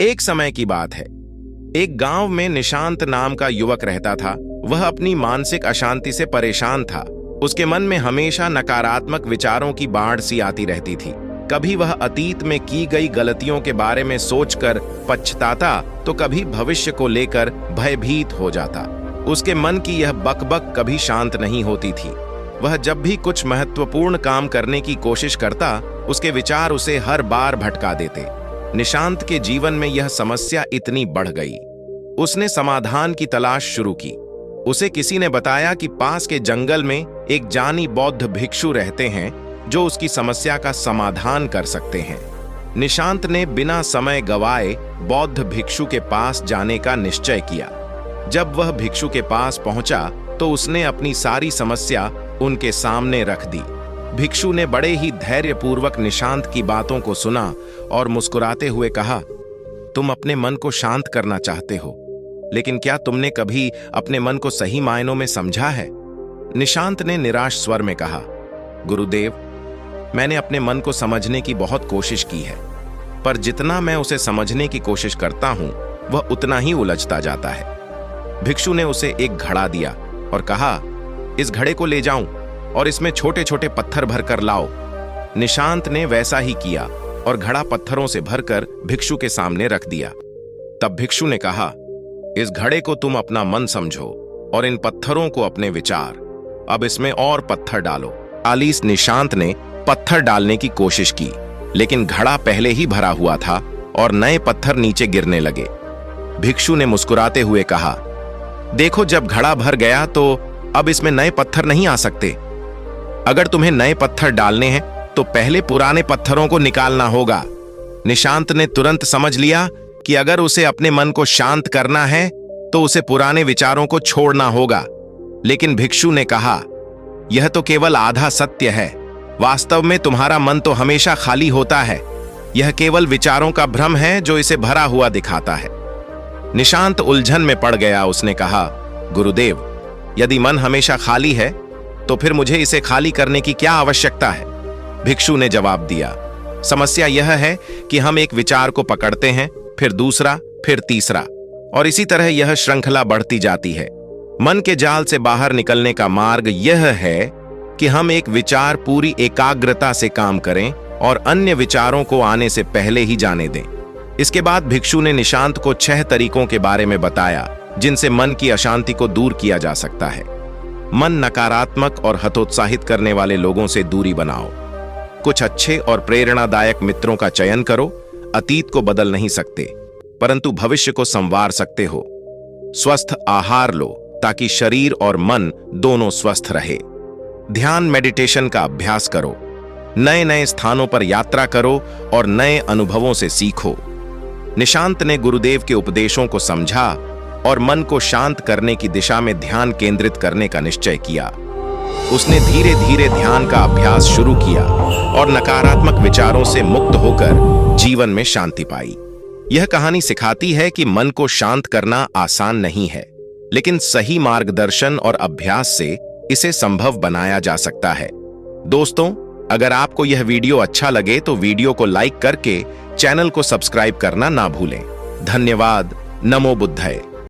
एक समय की बात है। एक गांव में निशांत नाम का युवक रहता था। वह अपनी मानसिक अशांति से परेशान था। उसके मन में हमेशा नकारात्मक विचारों की बाढ़ सी आती रहती थी। कभी वह अतीत में की गई गलतियों के बारे में सोचकर पछताता तो कभी भविष्य को लेकर भयभीत हो जाता। उसके मन की यह बकबक कभी शांत नहीं होती थी। वह जब भी कुछ महत्वपूर्ण काम करने की कोशिश करता, उसके विचार उसे हर बार भटका देते। निशांत के जीवन में यह समस्या इतनी बढ़ गई, उसने समाधान की तलाश शुरू की। उसे किसी ने बताया कि पास के जंगल में एक जानी बौद्ध भिक्षु रहते हैं जो उसकी समस्या का समाधान कर सकते हैं। निशांत ने बिना समय गवाए बौद्ध भिक्षु के पास जाने का निश्चय किया। जब वह भिक्षु के पास पहुंचा तो उसने अपनी सारी समस्या उनके सामने रख दी। भिक्षु ने बड़े ही धैर्यपूर्वक निशांत की बातों को सुना और मुस्कुराते हुए कहा, तुम अपने मन को शांत करना चाहते हो, लेकिन क्या तुमने कभी अपने मन को सही मायनों में समझा है? निशांत ने निराश स्वर में कहा, गुरुदेव, मैंने अपने मन को समझने की बहुत कोशिश की है, पर जितना मैं उसे समझने की कोशिश करता हूं, वह उतना ही उलझता जाता है। भिक्षु ने उसे एक घड़ा दिया और कहा, इस घड़े को ले जाऊं और इसमें छोटे छोटे पत्थर भरकर लाओ। निशांत ने वैसा ही किया और घड़ा पत्थरों से भरकर भिक्षु के सामने रख दिया। तब भिक्षु ने कहा, इस घड़े को तुम अपना मन समझो और इन पत्थरों को अपने विचार। अब इसमें और पत्थर डालो। आलिस निशांत ने पत्थर डालने की कोशिश की, लेकिन घड़ा पहले ही भरा हुआ था और नए पत्थर नीचे गिरने लगे। भिक्षु ने मुस्कुराते हुए कहा, देखो, जब घड़ा भर गया तो अब इसमें नए पत्थर नहीं आ सकते। अगर तुम्हें नए पत्थर डालने हैं तो पहले पुराने पत्थरों को निकालना होगा। निशांत ने तुरंत समझ लिया कि अगर उसे अपने मन को शांत करना है तो उसे पुराने विचारों को छोड़ना होगा। लेकिन भिक्षु ने कहा, यह तो केवल आधा सत्य है। वास्तव में तुम्हारा मन तो हमेशा खाली होता है। यह केवल विचारों का भ्रम है जो इसे भरा हुआ दिखाता है। निशांत उलझन में पड़ गया। उसने कहा, गुरुदेव, यदि मन हमेशा खाली है तो फिर मुझे इसे खाली करने की क्या आवश्यकता है? भिक्षु ने जवाब दिया, समस्या यह है कि हम एक विचार को पकड़ते हैं, फिर दूसरा, फिर तीसरा, और इसी तरह यह श्रृंखला बढ़ती जाती है। मन के जाल से बाहर निकलने का मार्ग यह है कि हम एक विचार पूरी एकाग्रता से काम करें और अन्य विचारों को आने से पहले ही जाने दें। इसके बाद भिक्षु ने निशांत को 6 तरीकों के बारे में बताया जिनसे मन की अशांति को दूर किया जा सकता है। मन नकारात्मक और हतोत्साहित करने वाले लोगों से दूरी बनाओ। कुछ अच्छे और प्रेरणादायक मित्रों का चयन करो। अतीत को बदल नहीं सकते, परंतु भविष्य को संवार सकते हो। स्वस्थ आहार लो ताकि शरीर और मन दोनों स्वस्थ रहे। ध्यान मेडिटेशन का अभ्यास करो। नए नए स्थानों पर यात्रा करो और नए अनुभवों से सीखो। निशांत ने गुरुदेव के उपदेशों को समझा और मन को शांत करने की दिशा में ध्यान केंद्रित करने का निश्चय किया। उसने धीरे धीरे ध्यान का अभ्यास शुरू किया और नकारात्मक विचारों से मुक्त होकर जीवन में शांति पाई। यह कहानी सिखाती है कि मन को शांत करना आसान नहीं है, लेकिन सही मार्गदर्शन और अभ्यास से इसे संभव बनाया जा सकता है। दोस्तों, अगर आपको यह वीडियो अच्छा लगे तो वीडियो को लाइक करके चैनल को सब्सक्राइब करना ना भूलें। धन्यवाद। नमो बुद्धाय।